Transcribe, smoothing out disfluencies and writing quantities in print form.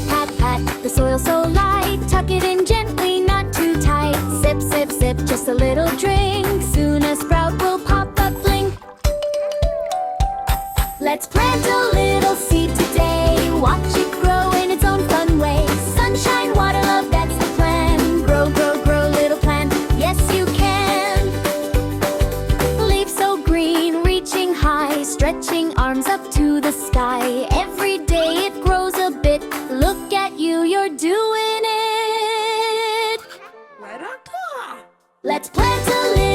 Pat, pat, the soil so light. Tuck it in gently, not too tight. Sip, sip, sip, just a little drink. Soon a sprout will pop up, blink. Let's plant a little seed today. Watch it grow in its own fun way. Sunshine, water, love, that's the plan. Grow, grow, grow, little plant. Yes, you can. Leaves so green, reaching high. Stretching arms up to the sky. Every day it grows a bit. Look at you, you're doing it. Right on top. Let's plant a little